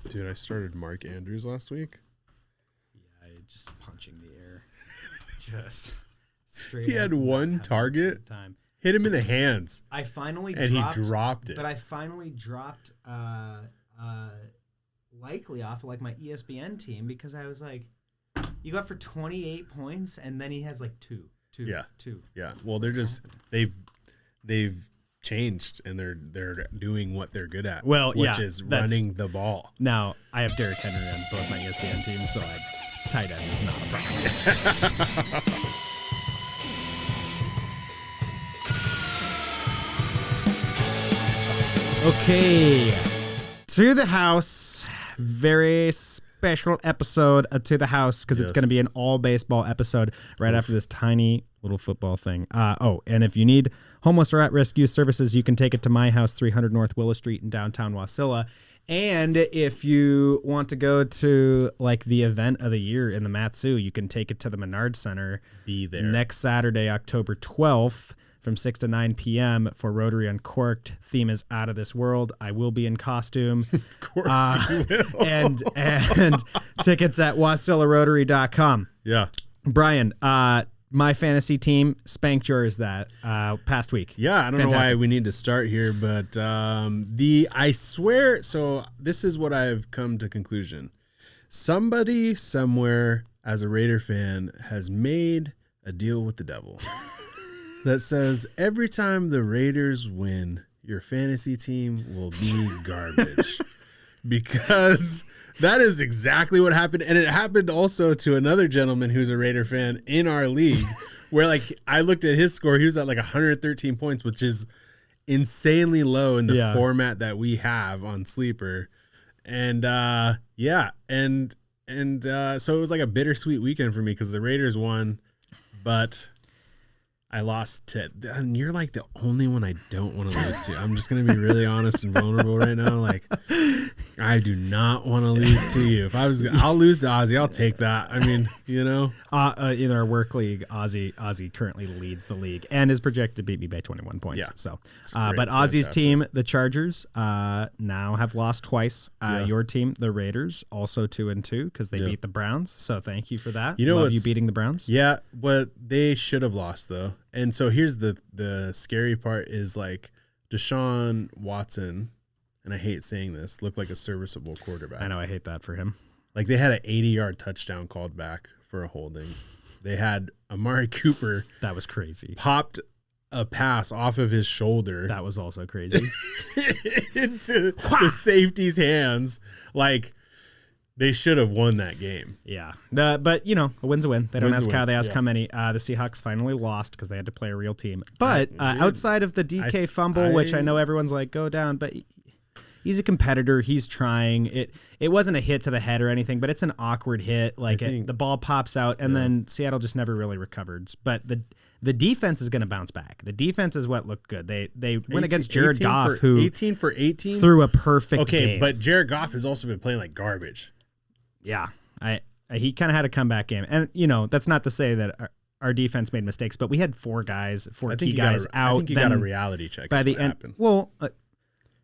Dude, I started Mark Andrews last week. Yeah, just punching the air. Just straight. He had one target. Hit him in the hands. I finally he dropped it. But I finally dropped Likely off of like my ESPN team because I was like, you got for 28 points and then he has like two. Yeah. Well, they're just they've changed and they're doing what they're good at. Well, which is running the ball. Now I have Derrick Henry on both my ESPN teams, so tight end is not a problem. Okay, to the house. Very special episode of To the House because it's going to be an all baseball episode right after this tiny little football thing. And if you need homeless or at-risk youth services, you can take it to my house, 300 North Willow Street in downtown Wasilla. And if you want to go to like the event of the year in the Matsu, you can take it to the Menard Center. Be there next Saturday, October 12th. From 6 to 9 p.m. for Rotary Uncorked. Theme is out of this world. I will be in costume. Of course you will. And tickets at wasilarotary.com. Yeah. Brian, my fantasy team spanked yours that past week. Yeah, I don't know why we need to start here, but I swear, so this is what I've come to conclusion. Somebody somewhere as a Raider fan has made a deal with the devil. That says every time the Raiders win, your fantasy team will be garbage. Because that is exactly what happened. And it happened also to another gentleman who's a Raider fan in our league, where like I looked at his score. He was at like 113 points, which is insanely low in the format that we have on Sleeper. And so it was like a bittersweet weekend for me because the Raiders won, but I lost to, and you're like the only one I don't want to lose to. I'm just going to be really honest and vulnerable right now. Like, I do not want to lose to you. I'll lose to Ozzy. I'll take that. I mean, you know. In our work league, Ozzy currently leads the league and is projected to beat me by 21 points. Yeah. So, but Ozzy's team, the Chargers, now have lost twice. Your team, the Raiders, also 2-2 because they beat the Browns. So thank you for that. You know, love you beating the Browns. Yeah, but they should have lost though. And so here's the scary part is like Deshaun Watson, and I hate saying this, looked like a serviceable quarterback. I know, I hate that for him. Like they had an 80-yard touchdown called back for a holding. They had Amari Cooper. That was crazy. Popped a pass off of his shoulder. That was also crazy. into the safety's hands. Like, they should have won that game. Yeah. But, you know, a win's a win. They don't ask how, they ask how many. The Seahawks finally lost because they had to play a real team. But outside of the DK fumble, which I know everyone's like, go down, but he's a competitor. He's trying. It wasn't a hit to the head or anything, but it's an awkward hit. Like the ball pops out, and then Seattle just never really recovered. But the defense is going to bounce back. The defense is what looked good. They went against Jared Goff, who 18 for 18 threw a perfect game. Okay, but Jared Goff has also been playing like garbage. Yeah, he kind of had a comeback game, and you know that's not to say that our defense made mistakes, but we had four key guys out. I think you got a reality check by the end. Happened. Well,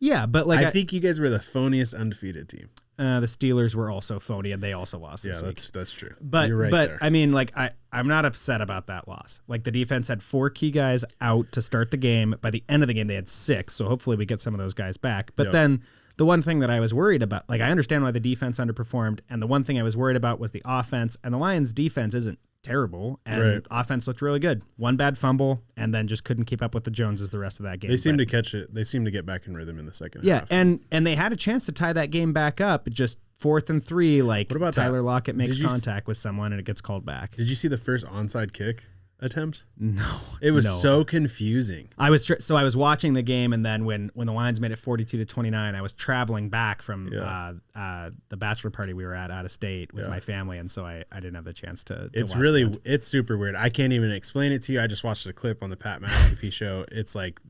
yeah, but like I think you guys were the phoniest undefeated team. The Steelers were also phony, and they also lost. This week. That's true. But you're right there. I mean, like I'm not upset about that loss. Like the defense had 4 key guys out to start the game. By the end of the game, they had 6. So hopefully we get some of those guys back. But then the one thing that I was worried about, like I understand why the defense underperformed, and the one thing I was worried about was the offense. And the Lions' defense isn't terrible, and offense looked really good. One bad fumble, and then just couldn't keep up with the Joneses the rest of that game. They seemed to catch it. They seemed to get back in rhythm in the second half. Yeah, and they had a chance to tie that game back up. Just 4th and 3, like what about Tyler Lockett makes contact with someone and it gets called back. Did you see the first onside kick attempt? No. It was so confusing. I was watching the game, and then when the Lions made it 42-29, I was traveling back from the bachelor party we were at out of state with my family, and so I didn't have the chance to watch it's super weird. I can't even explain it to you. I just watched a clip on the Pat McAfee show. It's like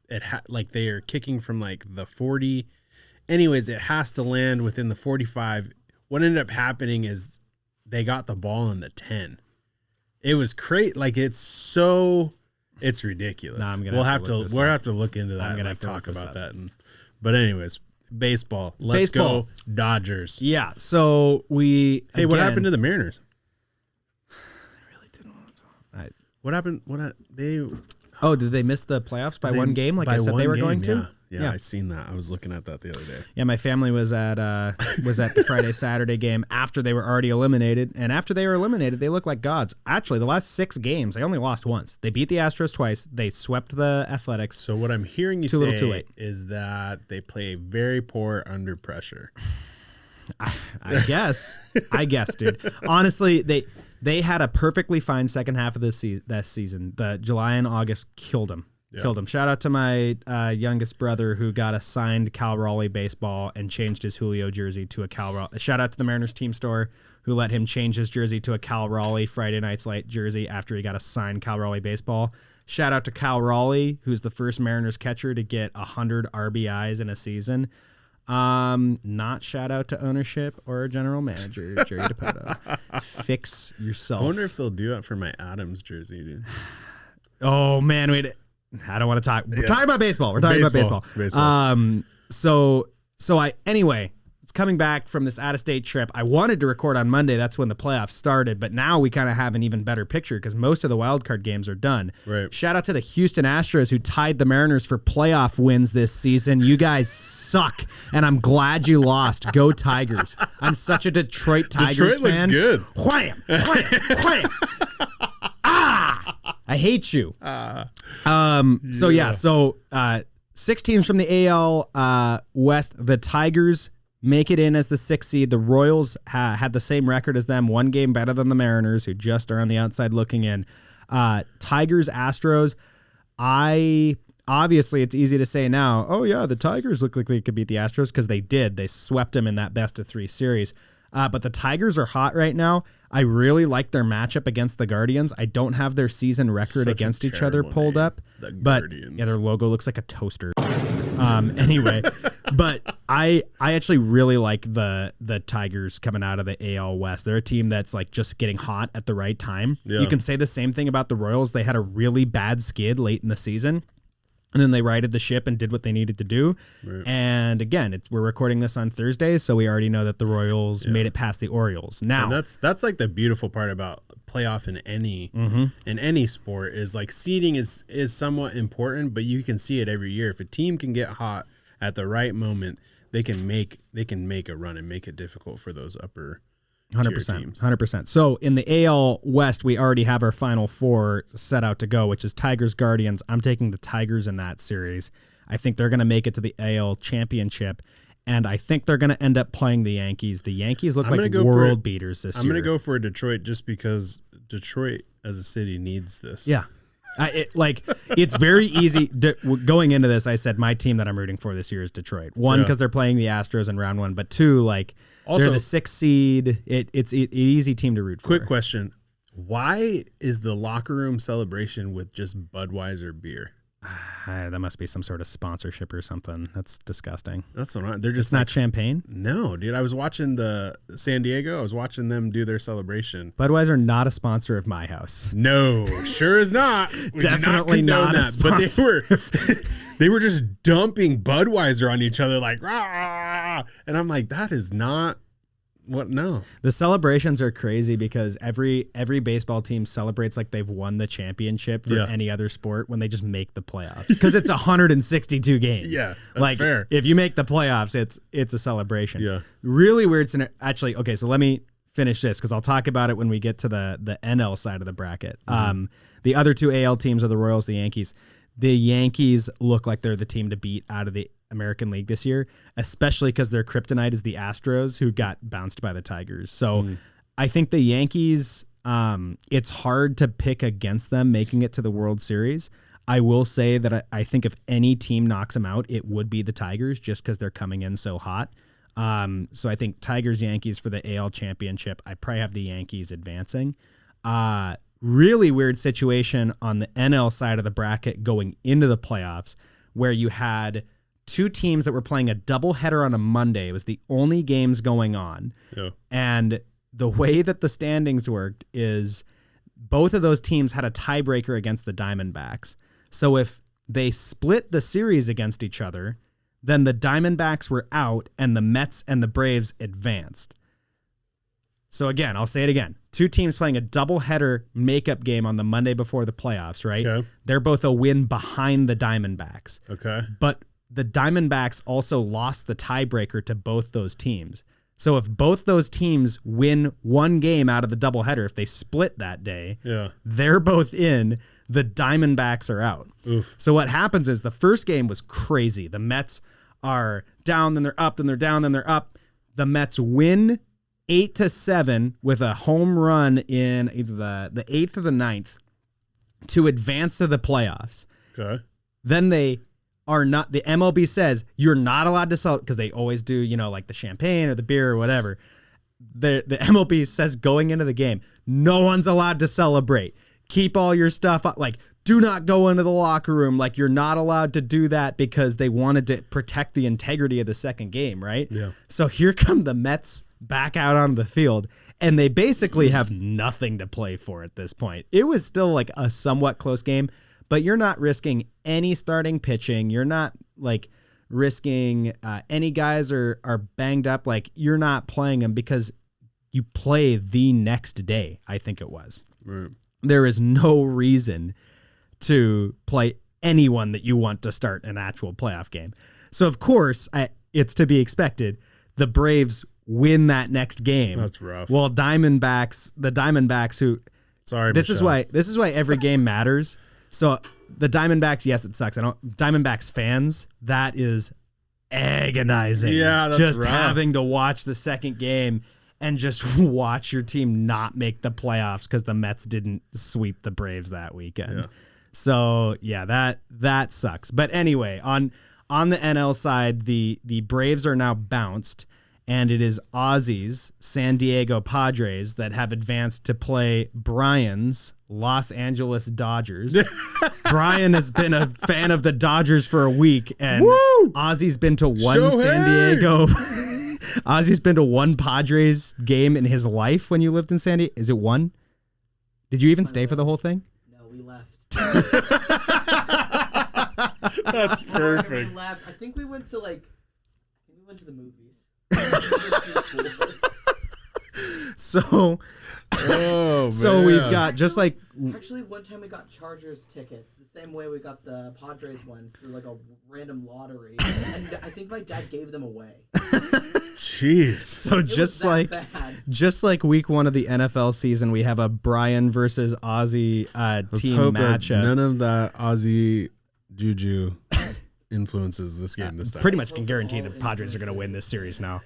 like they are kicking from like the 40. Anyways, it has to land within the 45. What ended up happening is they got the ball in the 10. It was great. Like it's ridiculous. No, we'll have to look into that. I'm gonna have to talk about that. But anyways, baseball. Let's go Dodgers. Yeah. So Hey, what happened to the Mariners? I really didn't want to talk. What happened? Did they miss the playoffs by one game? Like I said, they were going to. Yeah, I seen that. I was looking at that the other day. Yeah, my family was at the Friday Saturday game after they were already eliminated, and after they were eliminated, they looked like gods. Actually, the last 6 games, they only lost once. They beat the Astros twice. They swept the Athletics. So what I'm hearing you say is that they play very poor under pressure. I guess, dude. Honestly, they had a perfectly fine second half of that season. The July and August killed them. Killed him. Shout out to my youngest brother who got a signed Cal Raleigh baseball and changed his Julio jersey to a Cal Raleigh. Shout out to the Mariners team store who let him change his jersey to a Cal Raleigh Friday Night's Light jersey after he got a signed Cal Raleigh baseball. Shout out to Cal Raleigh, who's the first Mariners catcher to get 100 RBIs in a season. Not shout out to ownership or general manager Jerry DiPoto. Fix yourself. I wonder if they'll do that for my Adams jersey, dude. Oh man, wait. I don't want to talk. We're talking about baseball. We're talking about baseball. Anyway, it's coming back from this out-of-state trip. I wanted to record on Monday. That's when the playoffs started. But now we kind of have an even better picture because most of the wild card games are done. Right. Shout out to the Houston Astros who tied the Mariners for playoff wins this season. You guys suck, and I'm glad you lost. Go Tigers. I'm such a Detroit Tigers fan. Detroit looks good. Wham! Wham! Wham! I hate you. So 6 teams from the AL West. The Tigers make it in as the 6th seed. The Royals had the same record as them, 1 game better than the Mariners, who just are on the outside looking in. Tigers, Astros. Obviously, it's easy to say now, oh yeah, the Tigers look like they could beat the Astros because they did. They swept them in that best-of-3 series. But the Tigers are hot right now. I really like their matchup against the Guardians. I don't have their season record against each other pulled up. But yeah, their logo looks like a toaster. Anyway, but I actually really like the Tigers coming out of the AL West. They're a team that's like just getting hot at the right time. Yeah. You can say the same thing about the Royals. They had a really bad skid late in the season. And then they righted the ship and did what they needed to do. Right. And again, we're recording this on Thursday, so we already know that the Royals made it past the Orioles. Now, and that's like the beautiful part about playoff in any sport is like seeding is somewhat important, but you can see it every year. If a team can get hot at the right moment, they can make a run and make it difficult for those upper 100%. So in the AL West, we already have our final 4 set out to go, which is Tigers, Guardians. I'm taking the Tigers in that series. I think they're going to make it to the AL Championship, and I think they're going to end up playing the Yankees. The Yankees look like world beaters this year. I'm going to go for Detroit just because Detroit as a city needs this. Yeah. It's very easy. Going into this, I said my team that I'm rooting for this year is Detroit. 1, because they're playing the Astros in round 1, but 2, also, they're the 6th seed. It's an easy team to root for. Quick question. Why is the locker room celebration with just Budweiser beer? That must be some sort of sponsorship or something. That's disgusting. That's not. They're just not champagne? No, dude. I was watching the San Diego. I was watching them do their celebration. Budweiser, not a sponsor of my house. No, sure is not. Definitely not a sponsor. But they were just dumping Budweiser on each other like, rah! And I'm like, that is not what. No, the celebrations are crazy because every baseball team celebrates like they've won the championship for any other sport when they just make the playoffs because it's 162 games. Yeah, that's fair. If you make the playoffs, it's a celebration. Yeah, really weird. Actually, okay, so let me finish this because I'll talk about it when we get to the NL side of the bracket. The other 2 AL teams are the Royals, the Yankees. The Yankees look like they're the team to beat out of the American League this year, especially because their kryptonite is the Astros, who got bounced by the Tigers. So I think the Yankees, it's hard to pick against them making it to the World Series. I will say that I think if any team knocks them out, it would be the Tigers just because they're coming in so hot. So I think Tigers, Yankees for the AL Championship. I probably have the Yankees advancing. Really weird situation on the NL side of the bracket going into the playoffs where you had 2 teams that were playing a doubleheader on a Monday. It was the only games going on. Yeah. And the way that the standings worked is both of those teams had a tiebreaker against the Diamondbacks. So if they split the series against each other, Then the Diamondbacks were out, and the Mets and the Braves advanced. So again, I'll say it again. 2 teams playing a doubleheader makeup game on the Monday before the playoffs, right? Okay. They're both a win behind the Diamondbacks. Okay. But the Diamondbacks also lost the tiebreaker to both those teams. So if both those teams win one game out of the doubleheader, if they split that day, they're both in. The Diamondbacks are out. Oof. So what happens is the first game was crazy. The Mets are down, then they're up, then they're down, then they're up. The Mets win 8-7 with a home run in either the 8th or the 9th to advance to the playoffs. Okay. Then they are not, the MLB says you're not allowed to sell, because they always do, like the champagne or the beer or whatever. The MLB says going into the game, no one's allowed to celebrate. Keep all your stuff up. Like, do not go into the locker room. Like, you're not allowed to do that because they wanted to protect the integrity of the second game, right? Yeah. So here come the Mets back out on the field, and they basically have nothing to play for at this point. It was still like a somewhat close game, but you're not risking any starting pitching. You're not like risking any guys are banged up. Like, you're not playing them because you play the next day, I think it was. Right. There is no reason to play anyone that you want to start an actual playoff game. So, of course, it's to be expected. The Braves win that next game. That's rough. Well, the Diamondbacks who... Sorry, this is why every game matters. So, the Diamondbacks, yes, it sucks. Diamondbacks fans, that is agonizing. Yeah, that's just rough. Having to watch the second game and just watch your team not make the playoffs because the Mets didn't sweep the Braves that weekend. Yeah. So yeah, that sucks. But anyway, on the NL side, the Braves are now bounced, and it is Ozzy's San Diego Padres that have advanced to play Bryan's Los Angeles Dodgers. Brian has been a fan of the Dodgers for a week, and Woo! Ozzy's been to one San Diego. Ozzy's been to one Padres game in his life when you lived in San Diego. Is it one? Did you even stay for the whole thing? No, we left. That's perfect. We left. I think we went to the movies. So man. we've got just like Actually, one time we got Chargers tickets the same way we got the Padres ones through like a random lottery, and I think my dad gave them away. Jeez. So just like week 1 of the NFL season, we have a Bryan versus Ozzy team matchup. None of that Ozzy juju influences this game this time. Pretty much can guarantee the Padres are going to win this series now.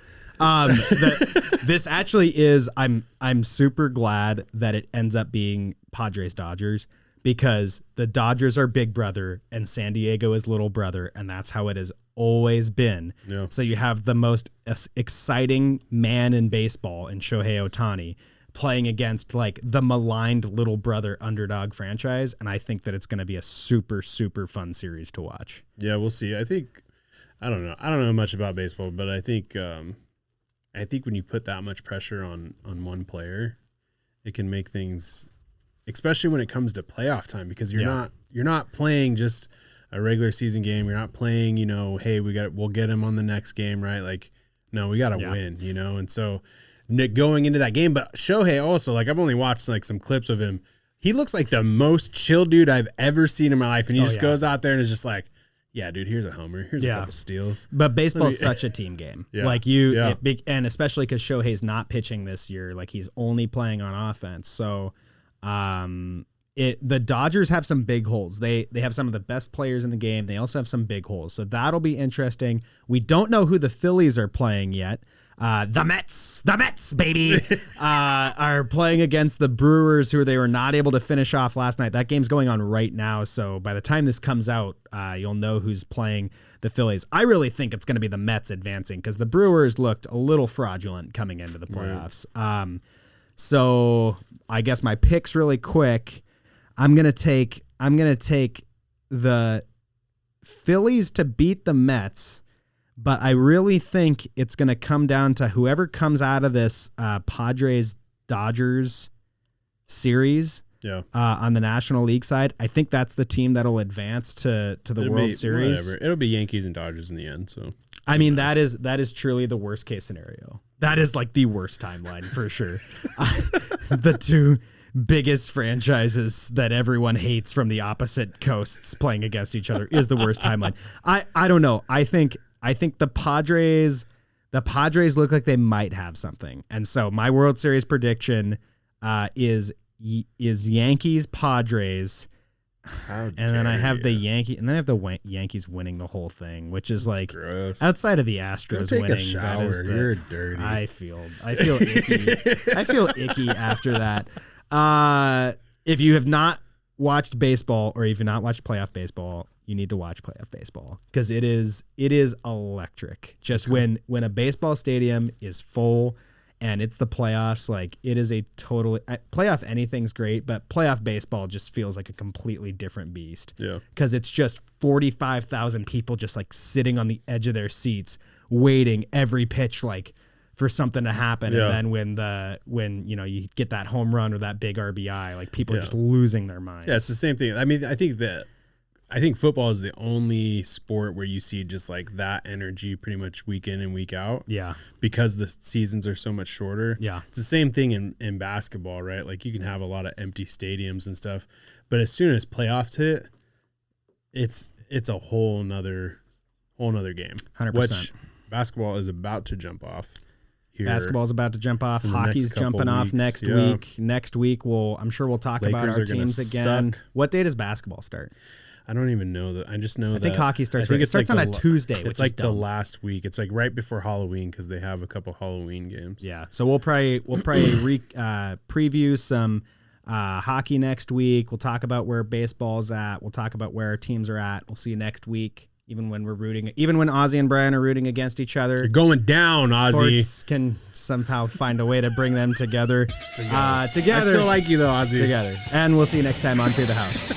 This actually is. I'm super glad that it ends up being Padres Dodgers, because the Dodgers are big brother and San Diego is little brother, and that's how it has always been. Yeah. So you have the most exciting man in baseball in Shohei Ohtani playing against like the maligned little brother underdog franchise, and I think that it's going to be a super, super fun series to watch. Yeah, we'll see. I don't know much about baseball, but I think when you put that much pressure on one player, it can make things, especially when it comes to playoff time, because you're not playing just a regular season game. You're not playing, hey, we'll get him on the next game, right? Like, no, we got to win, And so going into that game, but Shohei also, like, I've only watched like some clips of him. He looks like the most chill dude I've ever seen in my life, and he just goes out there and is just like, yeah, dude, here's a homer. Here's a couple steals. But baseball's such a team game. Yeah. Like and especially because Shohei's not pitching this year. Like, he's only playing on offense. So the Dodgers have some big holes. They have some of the best players in the game. They also have some big holes. So that'll be interesting. We don't know who the Phillies are playing yet. The Mets, baby, are playing against the Brewers, who they were not able to finish off last night. That game's going on right now, so by the time this comes out, you'll know who's playing the Phillies. I really think it's going to be the Mets advancing, because the Brewers looked a little fraudulent coming into the playoffs. Right. So I guess my picks really quick. I'm gonna take the Phillies to beat the Mets. But I really think it's going to come down to whoever comes out of this Padres-Dodgers series. on the National League side. I think that's the team that'll advance to the World Series. Whatever. It'll be Yankees and Dodgers in the end. So I mean, that is truly the worst case scenario. That is like the worst timeline for sure. The two biggest franchises that everyone hates from the opposite coasts playing against each other is the worst timeline. I don't know. I think the Padres look like they might have something. And so my World Series prediction is Yankees Padres. And then I have the Yankees winning the whole thing, which is like gross. Outside of the Astros winning. A shower. You're dirty. I feel icky. I feel icky after that. If you have not watched baseball or if you've not watched playoff baseball, you need to watch playoff baseball because it is electric. Just when a baseball stadium is full and it's the playoffs, like it is a totally playoff. Anything's great, but playoff baseball just feels like a completely different beast. Yeah, because it's just 45,000 people just like sitting on the edge of their seats, waiting every pitch like for something to happen. Yeah. And then when you get that home run or that big RBI, like people are just losing their minds. Yeah, it's the same thing. I mean, I think football is the only sport where you see just like that energy pretty much week in and week out. Yeah. Because the seasons are so much shorter. Yeah. It's the same thing in basketball, right? Like you can have a lot of empty stadiums and stuff, but as soon as playoffs hit, it's a whole nother game. 100%. Which basketball is about to jump off. Basketball's about to jump off. Hockey's jumping off next week. Next week, I'm sure we'll talk about our teams again. Suck. What day does basketball start? I don't even know that. I just know I think hockey starts. It starts on a Tuesday. It's like the last week. It's like right before Halloween because they have a couple Halloween games. Yeah, so we'll probably preview some hockey next week. We'll talk about where baseball's at. We'll talk about where our teams are at. We'll see you next week. Even when Ozzy and Bryan are rooting against each other, you're going down, Ozzy. Sports can somehow find a way to bring them together. Together. I still like you though, Ozzy. Together, and we'll see you next time on To the House.